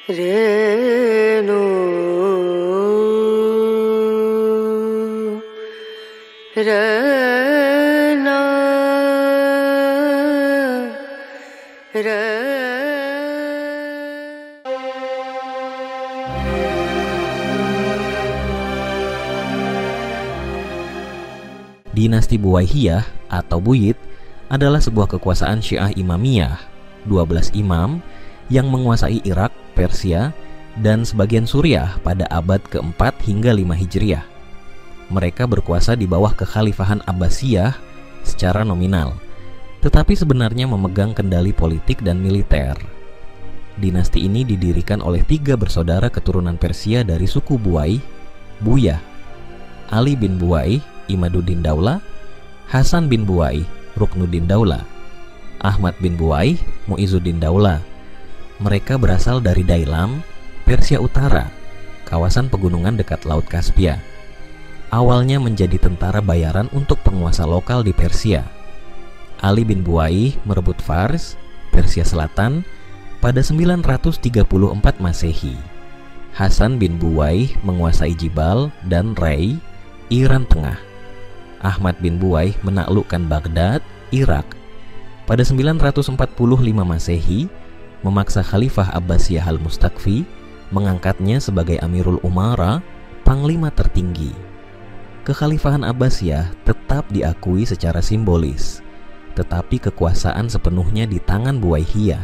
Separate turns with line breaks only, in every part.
Renu Rana
Dinasti Buwaihiyah atau Buyid adalah sebuah kekuasaan Syiah Imamiyah, 12 imam yang menguasai Irak, Persia, dan sebagian Suriah pada abad ke-4 hingga 5 Hijriah. Mereka berkuasa di bawah kekhalifahan Abbasiyah secara nominal, tetapi sebenarnya memegang kendali politik dan militer. Dinasti ini didirikan oleh 3 bersaudara keturunan Persia dari suku Buwaih, Buyah, Ali bin Buwaih, Imaduddin Daulah, Hasan bin Buwaih, Ruknuddin Daulah, Ahmad bin Buwaih, Muizuddin Daulah. Mereka berasal dari Dailam, Persia Utara, kawasan pegunungan dekat Laut Kaspia. Awalnya menjadi tentara bayaran untuk penguasa lokal di Persia. Ali bin Buwaih merebut Fars, Persia Selatan, pada 934 Masehi. Hasan bin Buwaih menguasai Jibal dan Ray, Iran Tengah. Ahmad bin Buwaih menaklukkan Baghdad, Irak. Pada 945 Masehi, memaksa Khalifah Abbasiyah Al-Mustakfi mengangkatnya sebagai Amirul Umara, panglima tertinggi. Kekhalifahan Abbasiyah tetap diakui secara simbolis, tetapi kekuasaan sepenuhnya di tangan Buwaihiyah.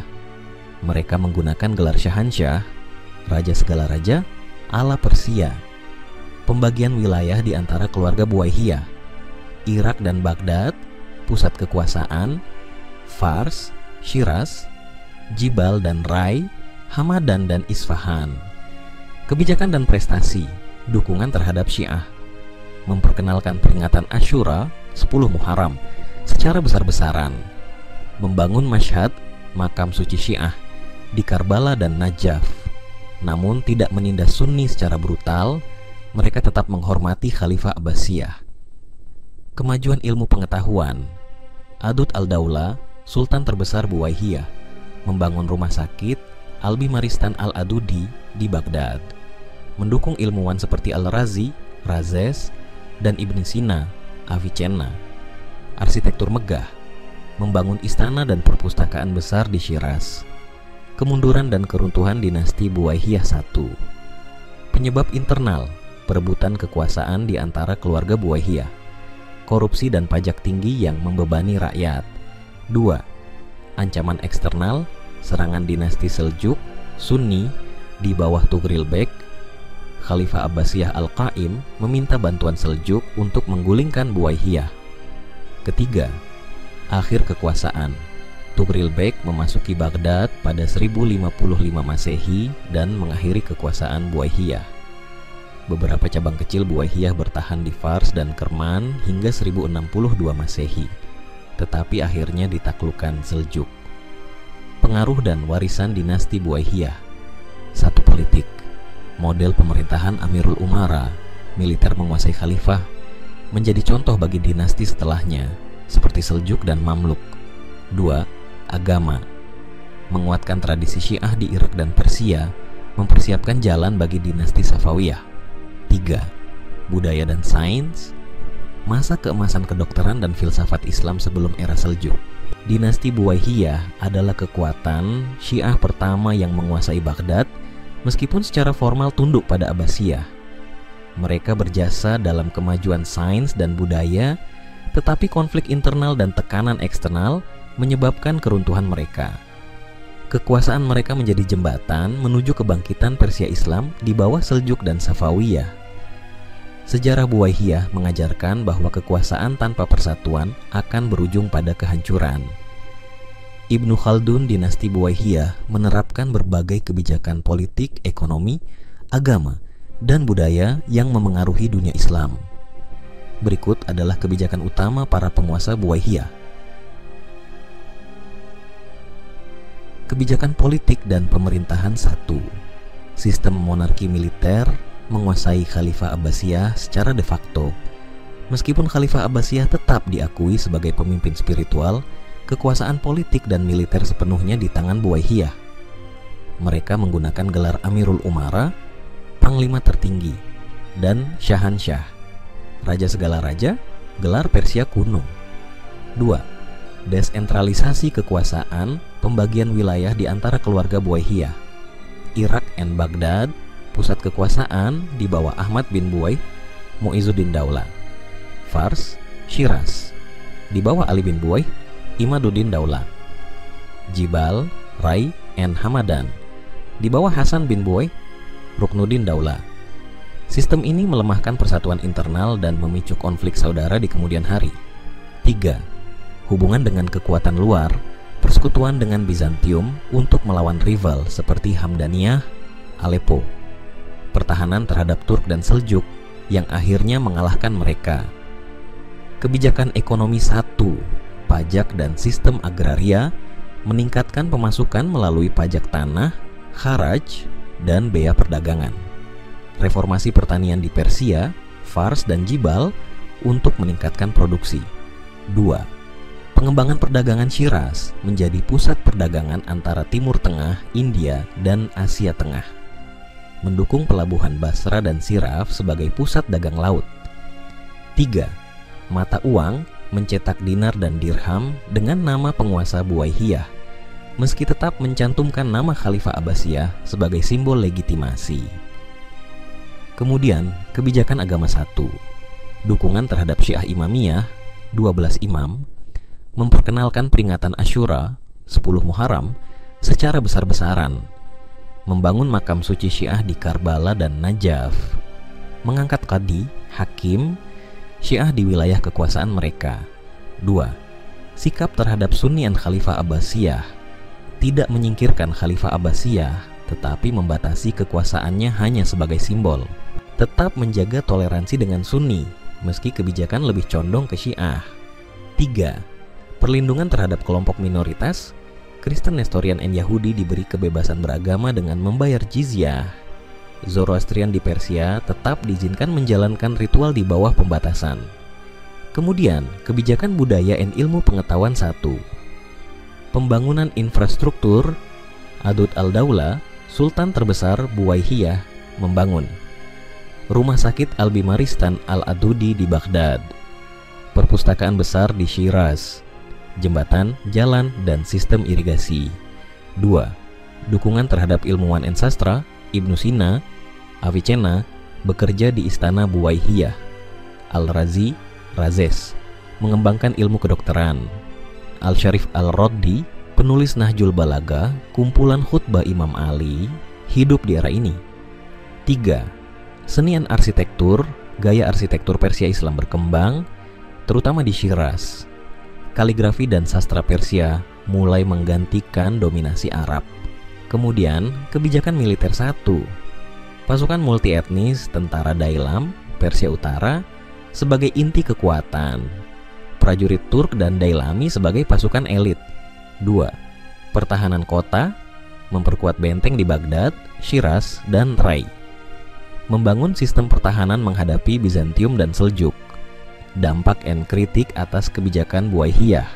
Mereka menggunakan gelar Syahansyah, Raja Segala Raja, ala Persia. Pembagian wilayah di antara keluarga Buwaihiyah, Irak dan Baghdad, pusat kekuasaan, Fars, Shiraz, Jibal dan Rai, Hamadan dan Isfahan. Kebijakan dan prestasi, dukungan terhadap Syiah, memperkenalkan peringatan Asyura 10 Muharram secara besar-besaran, membangun Mashhad, makam suci Syiah, di Karbala dan Najaf. Namun tidak menindas Sunni secara brutal, mereka tetap menghormati Khalifah Abbasiyah. Kemajuan ilmu pengetahuan, Adud al-Daulah, Sultan terbesar Buwaihiyah, membangun rumah sakit Al-Bimaristan al-Adudi di Baghdad, mendukung ilmuwan seperti Al-Razi, Razes, dan Ibn Sina, Avicenna. Arsitektur megah, membangun istana dan perpustakaan besar di Shiraz. Kemunduran dan keruntuhan dinasti Buwaihiyah I. Penyebab internal, perebutan kekuasaan di antara keluarga Buwaihiyah. Korupsi dan pajak tinggi yang membebani rakyat. 2. Ancaman eksternal, serangan dinasti Seljuk, Sunni, di bawah Tughril Bek. Khalifah Abbasiyah Al-Qaim meminta bantuan Seljuk untuk menggulingkan Buwaihiyah. Ketiga, akhir kekuasaan. Tughril Bek memasuki Baghdad pada 1055 Masehi dan mengakhiri kekuasaan Buwaihiyah. Beberapa cabang kecil Buwaihiyah bertahan di Fars dan Kerman hingga 1062 Masehi, tetapi akhirnya ditaklukkan Seljuk. Pengaruh dan warisan dinasti Buwaihiyah. 1. Politik. Model pemerintahan Amirul Umara, militer menguasai khalifah, menjadi contoh bagi dinasti setelahnya, seperti Seljuk dan Mamluk. 2. Agama. Menguatkan tradisi Syiah di Irak dan Persia, mempersiapkan jalan bagi dinasti Safawiyah. 3. Budaya dan sains. Masa keemasan kedokteran dan filsafat Islam sebelum era Seljuk. Dinasti Buwaihiyah adalah kekuatan Syiah pertama yang menguasai Baghdad, meskipun secara formal tunduk pada Abbasiyah. Mereka berjasa dalam kemajuan sains dan budaya, tetapi konflik internal dan tekanan eksternal menyebabkan keruntuhan mereka. Kekuasaan mereka menjadi jembatan menuju kebangkitan Persia Islam di bawah Seljuk dan Safawiyah. Sejarah Buwaihiyah mengajarkan bahwa kekuasaan tanpa persatuan akan berujung pada kehancuran. Ibnu Khaldun dinasti Buwaihiyah menerapkan berbagai kebijakan politik, ekonomi, agama, dan budaya yang memengaruhi dunia Islam. Berikut adalah kebijakan utama para penguasa Buwaihiyah. Kebijakan politik dan pemerintahan 1. Sistem monarki militer menguasai Khalifah Abbasiyah secara de facto. Meskipun Khalifah Abbasiyah tetap diakui sebagai pemimpin spiritual, kekuasaan politik dan militer sepenuhnya di tangan Buwaihiyah. Mereka menggunakan gelar Amirul Umara, Panglima Tertinggi, dan Syahansyah, Raja segala raja, gelar Persia kuno. 2. Desentralisasi kekuasaan, pembagian wilayah di antara keluarga Buwaihiyah. Irak and Baghdad, pusat kekuasaan di bawah Ahmad bin Buwaih, Muizzuddin Daulah. Fars, Shiraz, di bawah Ali bin Buwaih, Imaduddin Daulah. Jibal, Rai, and Hamadan, di bawah Hasan bin Buwaih, Ruknuddin Daulah. Sistem ini melemahkan persatuan internal dan memicu konflik saudara di kemudian hari. 3. Hubungan dengan kekuatan luar, persekutuan dengan Bizantium untuk melawan rival seperti Hamdaniyah, Aleppo. Pertahanan terhadap Turk dan Seljuk yang akhirnya mengalahkan mereka. Kebijakan ekonomi 1, pajak dan sistem agraria, meningkatkan pemasukan melalui pajak tanah, kharaj, dan bea perdagangan. Reformasi pertanian di Persia, Fars, dan Jibal untuk meningkatkan produksi. 2. Pengembangan perdagangan Shiraz menjadi pusat perdagangan antara Timur Tengah, India, dan Asia Tengah. Mendukung pelabuhan Basra dan Siraf sebagai pusat dagang laut. 3. Mata uang mencetak dinar dan dirham dengan nama penguasa Buwaihiyah, meski tetap mencantumkan nama Khalifah Abbasiyah sebagai simbol legitimasi. Kemudian, kebijakan agama 1, dukungan terhadap Syiah Imamiyah, 12 imam, memperkenalkan peringatan Asyura, 10 Muharram, secara besar-besaran, membangun makam suci Syiah di Karbala dan Najaf, mengangkat qadi, hakim, Syiah di wilayah kekuasaan mereka. 2. Sikap terhadap Sunnian Khalifah Abbasiyah, tidak menyingkirkan Khalifah Abbasiyah, tetapi membatasi kekuasaannya hanya sebagai simbol. Tetap menjaga toleransi dengan Sunni, meski kebijakan lebih condong ke Syiah. 3. Perlindungan terhadap kelompok minoritas, Kristen, Nestorian, dan Yahudi diberi kebebasan beragama dengan membayar jizyah. Zoroastrian di Persia tetap diizinkan menjalankan ritual di bawah pembatasan. Kemudian, kebijakan budaya dan ilmu pengetahuan 1. Pembangunan infrastruktur, Adud al-Daulah, Sultan terbesar Buwaihiyah, membangun Rumah Sakit Al-Bimaristan Al-Adudi di Baghdad, perpustakaan besar di Shiraz, jembatan, jalan, dan sistem irigasi. 2. Dukungan terhadap ilmuwan dan sastra, Ibnu Sina, Avicenna, bekerja di Istana Buwaihiyah. Al-Razi, Razes, mengembangkan ilmu kedokteran. Al-Syarif Al-Roddi, penulis Nahjul Balaghah, kumpulan khutbah Imam Ali, hidup di era ini. 3. Senian arsitektur, gaya arsitektur Persia Islam berkembang, terutama di Shiraz. Kaligrafi dan sastra Persia mulai menggantikan dominasi Arab. Kemudian, kebijakan militer 1. Pasukan multi etnis, tentara Dailam, Persia Utara, sebagai inti kekuatan. Prajurit Turk dan Dailami sebagai pasukan elit. 2. Pertahanan kota, memperkuat benteng di Baghdad, Shiraz, dan Rai. Membangun sistem pertahanan menghadapi Bizantium dan Seljuk. Dampak dan kritik atas kebijakan Buwaihiyah.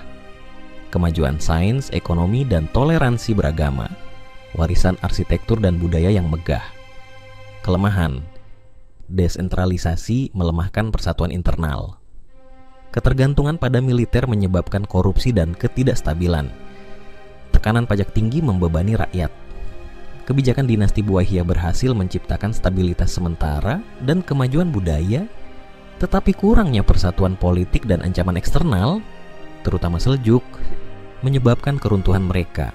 Kemajuan sains, ekonomi, dan toleransi beragama. Warisan arsitektur dan budaya yang megah. Kelemahan, desentralisasi melemahkan persatuan internal. Ketergantungan pada militer menyebabkan korupsi dan ketidakstabilan. Tekanan pajak tinggi membebani rakyat. Kebijakan dinasti Buwaihiyah berhasil menciptakan stabilitas sementara dan kemajuan budaya, tetapi kurangnya persatuan politik dan ancaman eksternal, terutama Seljuk, menyebabkan keruntuhan mereka.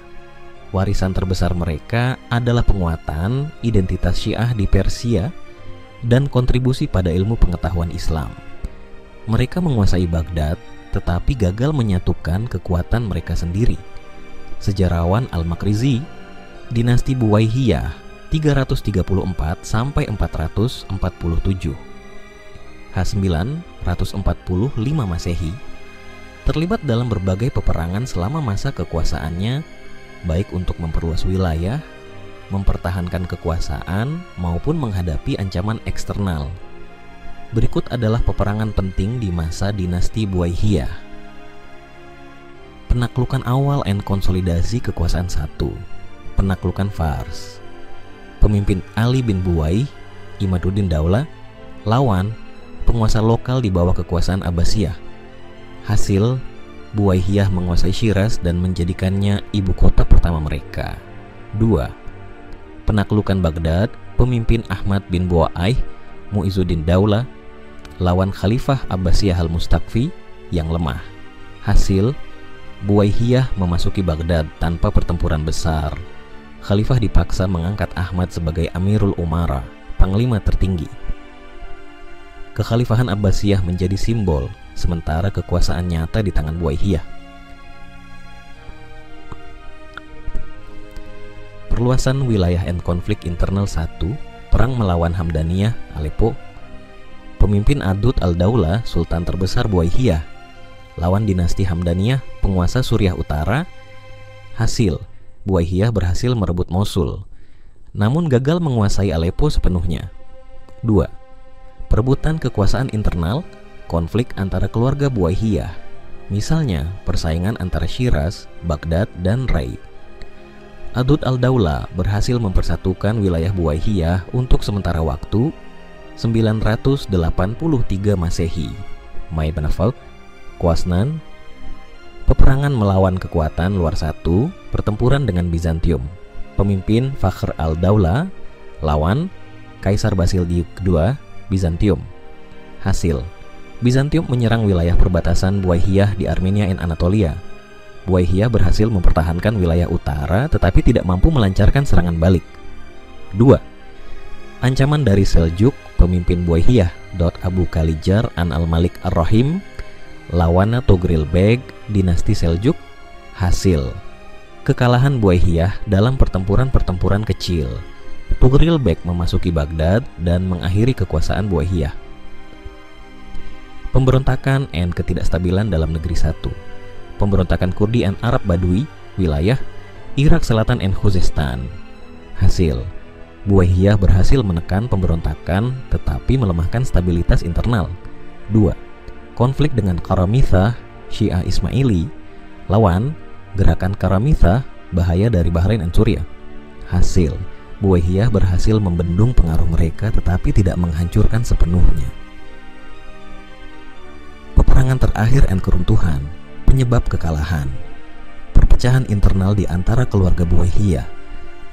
Warisan terbesar mereka adalah penguatan identitas Syiah di Persia dan kontribusi pada ilmu pengetahuan Islam. Mereka menguasai Baghdad, tetapi gagal menyatukan kekuatan mereka sendiri. Sejarawan Al-Makrizi, dinasti Buwaihiyah 334 sampai 447. H945 Masehi, terlibat dalam berbagai peperangan selama masa kekuasaannya, baik untuk memperluas wilayah, mempertahankan kekuasaan, maupun menghadapi ancaman eksternal. Berikut adalah peperangan penting di masa dinasti Buwaihiyah. Penaklukan awal dan konsolidasi kekuasaan 1. penaklukan Fars. Pemimpin Ali bin Buwaih, Imaduddin Daulah, lawan penguasa lokal di bawah kekuasaan Abbasiyah. Hasil, Buwaihiyah menguasai Syiraz dan menjadikannya ibu kota pertama mereka. 2. Penaklukan Baghdad, pemimpin Ahmad bin Buwaih, Mu'izzuddin Daulah, lawan Khalifah Abbasiyah al-Mustakfi yang lemah. Hasil, Buwaihiyah memasuki Baghdad tanpa pertempuran besar. Khalifah dipaksa mengangkat Ahmad sebagai Amirul Umara, panglima tertinggi. Kekhalifahan Abbasiyah menjadi simbol, sementara kekuasaan nyata di tangan Buwaihiyah. Perluasan wilayah and konflik internal 1. Perang melawan Hamdaniyah, Aleppo. Pemimpin Adud al-Daulah, Sultan terbesar Buwaihiyah, lawan dinasti Hamdaniyah, penguasa Suriah Utara. Hasil, Buwaihiyah berhasil merebut Mosul, namun gagal menguasai Aleppo sepenuhnya. 2. Perebutan kekuasaan internal, konflik antara keluarga Buwaihiyah, misalnya persaingan antara Syiraz, Baghdad, dan Rai. Adud al-Daulah berhasil mempersatukan wilayah Buwaihiyah untuk sementara waktu 983 Masehi. Mai Banafal, Kwasnan. Peperangan melawan kekuatan luar 1, pertempuran dengan Bizantium. Pemimpin Fakhr al-Daulah, lawan Kaisar Basil II, Bizantium. Hasil, Bizantium menyerang wilayah perbatasan Buwaihiyah di Armenia dan Anatolia. Buwaihiyah berhasil mempertahankan wilayah utara tetapi tidak mampu melancarkan serangan balik. 2. Ancaman dari Seljuk, pemimpin Buwaihiyah, Abu Kalijar an al-Malik ar-Rahim, lawan Tughril Beg, dinasti Seljuk. Hasil, kekalahan Buwaihiyah dalam pertempuran-pertempuran kecil. Tughril Beg memasuki Baghdad dan mengakhiri kekuasaan Buwaihiyah. Pemberontakan dan ketidakstabilan dalam negeri 1. Pemberontakan Kurdi dan Arab Badui, wilayah Irak Selatan dan Khuzestan. Hasil, Buwaihiyah berhasil menekan pemberontakan tetapi melemahkan stabilitas internal. 2. Konflik dengan Karamithah, Syiah Ismaili, lawan gerakan Karamithah, bahaya dari Bahrain dan Suriah. Hasil, Buwaihiyah berhasil membendung pengaruh mereka tetapi tidak menghancurkan sepenuhnya. Peperangan terakhir dan keruntuhan, penyebab kekalahan. Perpecahan internal di antara keluarga Buwaihiyah,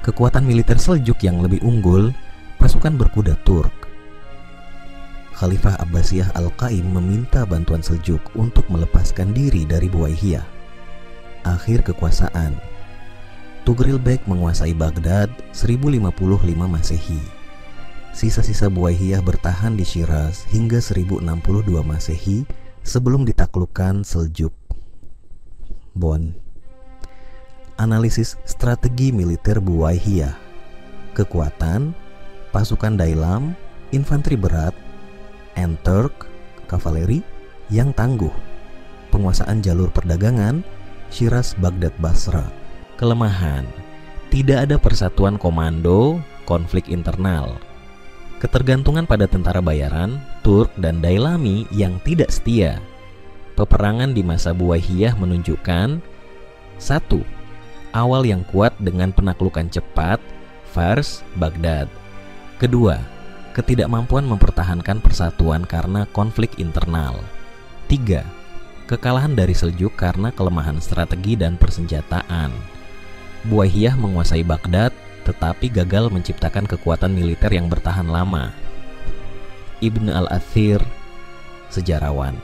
kekuatan militer Seljuk yang lebih unggul, pasukan berkuda Turk. Khalifah Abbasiyah Al-Qaim meminta bantuan Seljuk untuk melepaskan diri dari Buwaihiyah. Akhir kekuasaan, Tughril Beg menguasai Baghdad 1055 Masehi. Sisa-sisa Buwaihiyah bertahan di Syiraz hingga 1062 Masehi sebelum ditaklukkan Seljuk. Bon. Analisis strategi militer Buwaihiyah. Kekuatan, pasukan Dailam, infanteri berat, and Turk, kavaleri yang tangguh. Penguasaan jalur perdagangan, Syiraz, Baghdad, Basra. Kelemahan, tidak ada persatuan komando, konflik internal. Ketergantungan pada tentara bayaran, Turk dan Dailami yang tidak setia. Peperangan di masa Buwaihiyah menunjukkan 1. Awal yang kuat dengan penaklukan cepat, Fars, Baghdad. Kedua, ketidakmampuan mempertahankan persatuan karena konflik internal. 3. Kekalahan dari Seljuk karena kelemahan strategi dan persenjataan. Buwaihiyah menguasai Baghdad tetapi gagal menciptakan kekuatan militer yang bertahan lama. Ibn al-Athir, sejarawan.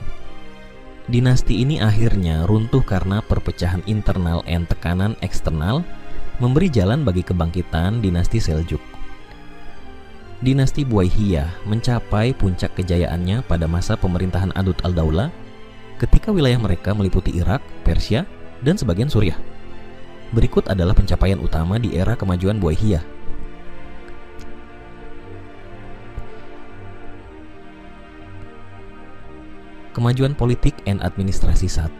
Dinasti ini akhirnya runtuh karena perpecahan internal dan tekanan eksternal, memberi jalan bagi kebangkitan dinasti Seljuk. Dinasti Buwaihiyah mencapai puncak kejayaannya pada masa pemerintahan Adud al-Daulah ketika wilayah mereka meliputi Irak, Persia, dan sebagian Suriah. Berikut adalah pencapaian utama di era kemajuan Buwaihiyah. Kemajuan politik dan administrasi 1.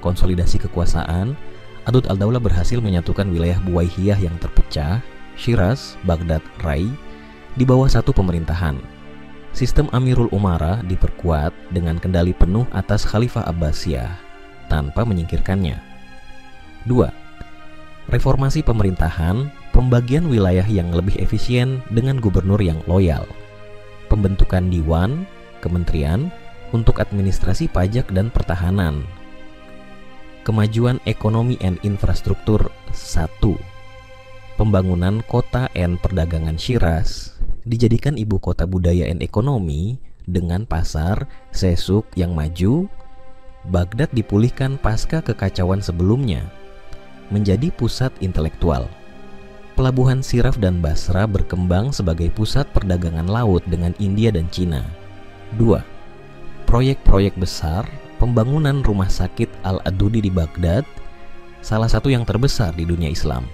Konsolidasi kekuasaan. Adud al-Daulah berhasil menyatukan wilayah Buwaihiyah yang terpecah, Syiraz, Baghdad, Rai, di bawah satu pemerintahan. Sistem Amirul Umara diperkuat dengan kendali penuh atas Khalifah Abbasiyah tanpa menyingkirkannya. 2. Reformasi pemerintahan, pembagian wilayah yang lebih efisien dengan gubernur yang loyal, pembentukan diwan, kementerian untuk administrasi pajak dan pertahanan, kemajuan ekonomi dan infrastruktur 1. Pembangunan kota dan perdagangan Shiraz dijadikan ibu kota budaya dan ekonomi dengan pasar sesuk yang maju. Baghdad dipulihkan pasca kekacauan sebelumnya, menjadi pusat intelektual. Pelabuhan Siraf dan Basra berkembang sebagai pusat perdagangan laut dengan India dan Cina. 2. Proyek-proyek besar, pembangunan rumah sakit Al-Adudi di Baghdad, salah satu yang terbesar di dunia Islam.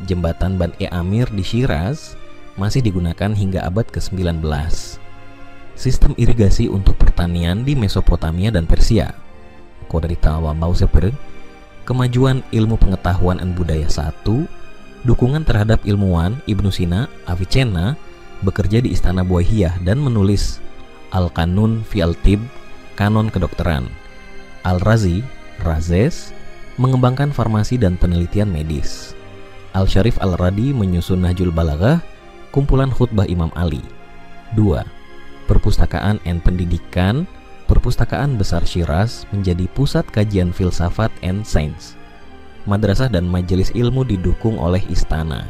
Jembatan Ban-e-Amir di Shiraz masih digunakan hingga abad ke-19. Sistem irigasi untuk pertanian di Mesopotamia dan Persia. Kemajuan ilmu pengetahuan dan budaya 1. Dukungan terhadap ilmuwan Ibnu Sina, Avicenna bekerja di Istana Buwaihiyah dan menulis Al-Qanun fi al-Tib, kanon kedokteran. Al-Razi, Razes, mengembangkan farmasi dan penelitian medis. Al-Syarif Al-Radi menyusun Nahjul Balaghah, kumpulan khutbah Imam Ali. 2. Perpustakaan dan pendidikan. Perpustakaan Besar Shiraz menjadi pusat kajian filsafat dan sains. Madrasah dan majelis ilmu didukung oleh istana.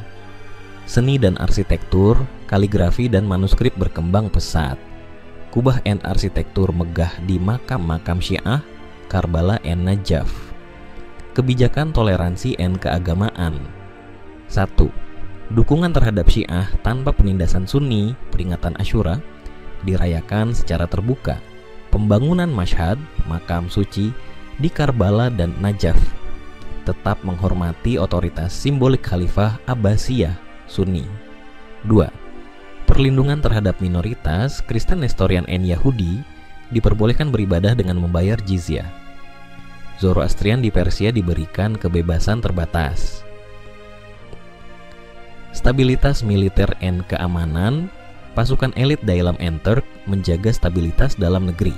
Seni dan arsitektur, kaligrafi dan manuskrip berkembang pesat. Kubah dan arsitektur megah di makam-makam Syiah, Karbala dan Najaf. Kebijakan toleransi dan keagamaan. 1. Dukungan terhadap Syiah tanpa penindasan Sunni, peringatan Asyura, dirayakan secara terbuka. Pembangunan Mashhad, makam suci, di Karbala dan Najaf, tetap menghormati otoritas simbolik Khalifah Abbasiyah Sunni. 2. Perlindungan terhadap minoritas, Kristen, Nestorian, dan Yahudi diperbolehkan beribadah dengan membayar jizyah. Zoroastrian di Persia diberikan kebebasan terbatas. Stabilitas militer dan keamanan. Pasukan elit dalam Turk menjaga stabilitas dalam negeri.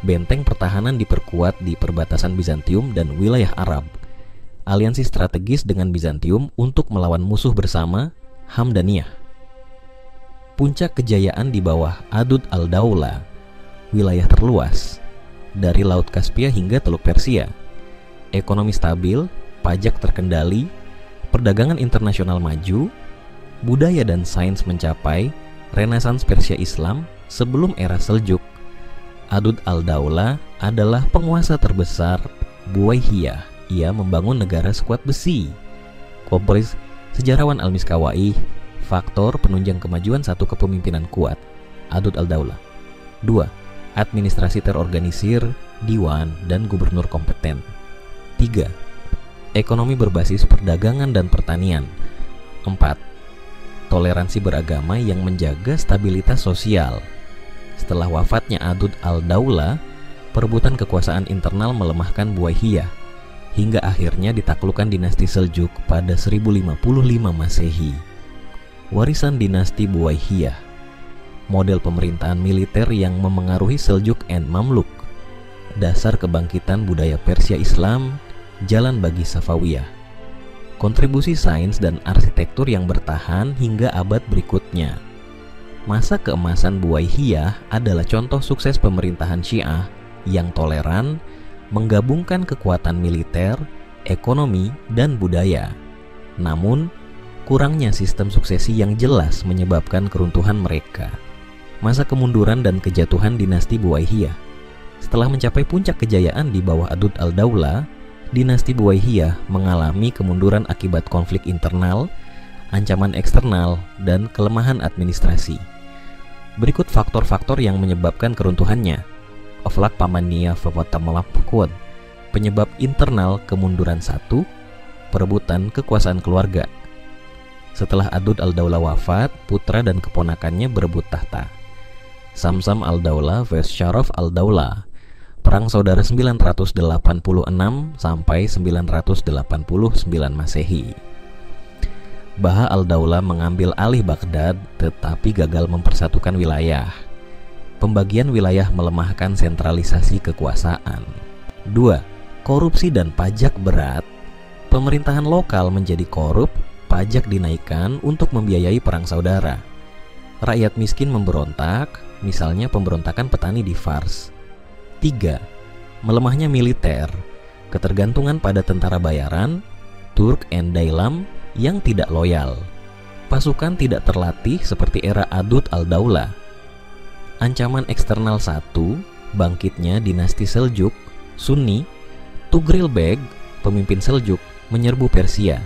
Benteng pertahanan diperkuat di perbatasan Bizantium dan wilayah Arab. Aliansi strategis dengan Bizantium untuk melawan musuh bersama, Hamdaniyah. Puncak kejayaan di bawah Adud al-Daula, wilayah terluas dari Laut Kaspia hingga Teluk Persia. Ekonomi stabil, pajak terkendali, perdagangan internasional maju, budaya dan sains mencapai Renaissance Persia Islam sebelum era Seljuk. Adud al-Daula adalah penguasa terbesar Buwaihiyah. Ia membangun negara sekuat besi. Komplis sejarawan Al-Miskawai, faktor penunjang kemajuan satu kepemimpinan kuat, Adud al-Daula. 2. Administrasi terorganisir, diwan, dan gubernur kompeten. 3. Ekonomi berbasis perdagangan dan pertanian. 4. Toleransi beragama yang menjaga stabilitas sosial. Setelah wafatnya Adud al-Daula, perebutan kekuasaan internal melemahkan Buwaihiyah hingga akhirnya ditaklukkan dinasti Seljuk pada 1055 Masehi. Warisan dinasti Buwaihiyah, model pemerintahan militer yang memengaruhi Seljuk and Mamluk, dasar kebangkitan budaya Persia Islam, jalan bagi Safawiyah. Kontribusi sains dan arsitektur yang bertahan hingga abad berikutnya. Masa keemasan Buwaihiyah adalah contoh sukses pemerintahan Syiah yang toleran, menggabungkan kekuatan militer, ekonomi, dan budaya. Namun, kurangnya sistem suksesi yang jelas menyebabkan keruntuhan mereka. Masa kemunduran dan kejatuhan dinasti Buwaihiyah. Setelah mencapai puncak kejayaan di bawah Adud al-Daula, dinasti Buwaihiyah mengalami kemunduran akibat konflik internal, ancaman eksternal, dan kelemahan administrasi. Berikut faktor-faktor yang menyebabkan keruntuhannya. Oflak Pamania Fawatamalapukud. Penyebab internal kemunduran 1. Perebutan kekuasaan keluarga. Setelah Adud al-Daula wafat, putra dan keponakannya berebut tahta. Samsam al-Daula vs Syaraf al-Daula. Perang Saudara 986 sampai 989 Masehi. Baha al-Daula mengambil alih Baghdad tetapi gagal mempersatukan wilayah. Pembagian wilayah melemahkan sentralisasi kekuasaan. 2. Korupsi dan pajak berat. Pemerintahan lokal menjadi korup, pajak dinaikkan untuk membiayai perang saudara. Rakyat miskin memberontak, misalnya pemberontakan petani di Fars. 3. Melemahnya militer, ketergantungan pada tentara bayaran, Turk and Dailam yang tidak loyal. Pasukan tidak terlatih seperti era Adud al-Daulah. Ancaman eksternal 1, bangkitnya dinasti Seljuk, Sunni, Tughril Beg, pemimpin Seljuk, menyerbu Persia.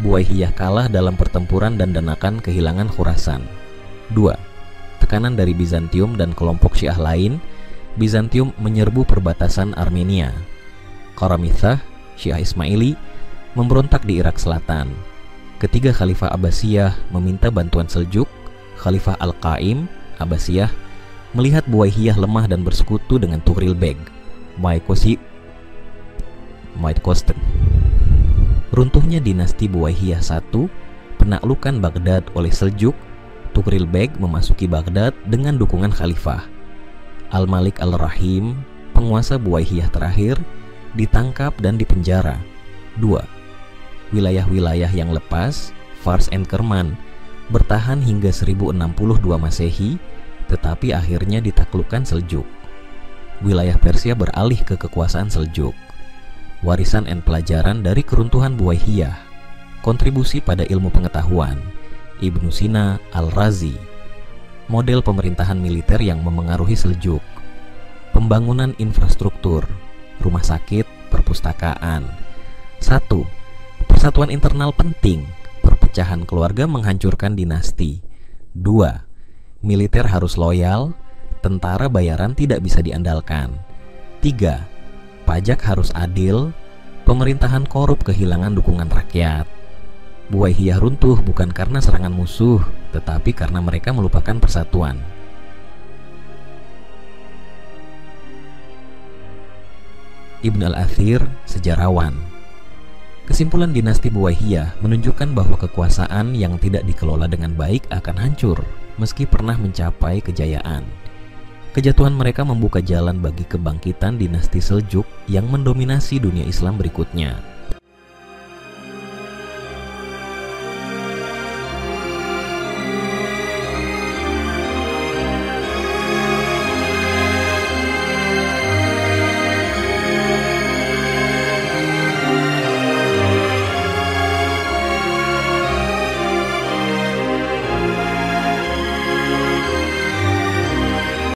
Buwaihiyah kalah dalam pertempuran dan Danakan kehilangan Khurasan. 2. Tekanan dari Bizantium dan kelompok Syiah lain. Bizantium menyerbu perbatasan Armenia. Karamithah, Syiah Ismaili, memberontak di Irak Selatan. Ketiga Khalifah Abbasiyah meminta bantuan Seljuk. Khalifah Al-Qaim, Abbasiyah, melihat Buwaihiyah lemah dan bersekutu dengan Tughril Beg, Maitkosten. Runtuhnya dinasti Buwaihiyah I, penaklukan Baghdad oleh Seljuk. Tughril Beg memasuki Baghdad dengan dukungan Khalifah. Al-Malik Al-Rahim, penguasa Buwaihiyah terakhir, ditangkap dan dipenjara. 2. Wilayah-wilayah yang lepas, Fars and Kerman, bertahan hingga 1062 Masehi, tetapi akhirnya ditaklukkan Seljuk. Wilayah Persia beralih ke kekuasaan Seljuk. Warisan dan pelajaran dari keruntuhan Buwaihiyah. Kontribusi pada ilmu pengetahuan, Ibnu Sina, Al-Razi. Model pemerintahan militer yang memengaruhi Seljuk. Pembangunan infrastruktur, rumah sakit, perpustakaan. 1. Persatuan internal penting, perpecahan keluarga menghancurkan dinasti. 2. Militer harus loyal, tentara bayaran tidak bisa diandalkan. 3. Pajak harus adil, pemerintahan korup kehilangan dukungan rakyat. Buwaihiyah runtuh bukan karena serangan musuh, tetapi karena mereka melupakan persatuan. Ibn al-Athir, sejarawan. Kesimpulan dinasti Buwaihiyah menunjukkan bahwa kekuasaan yang tidak dikelola dengan baik akan hancur, meski pernah mencapai kejayaan. Kejatuhan mereka membuka jalan bagi kebangkitan dinasti Seljuk yang mendominasi dunia Islam berikutnya.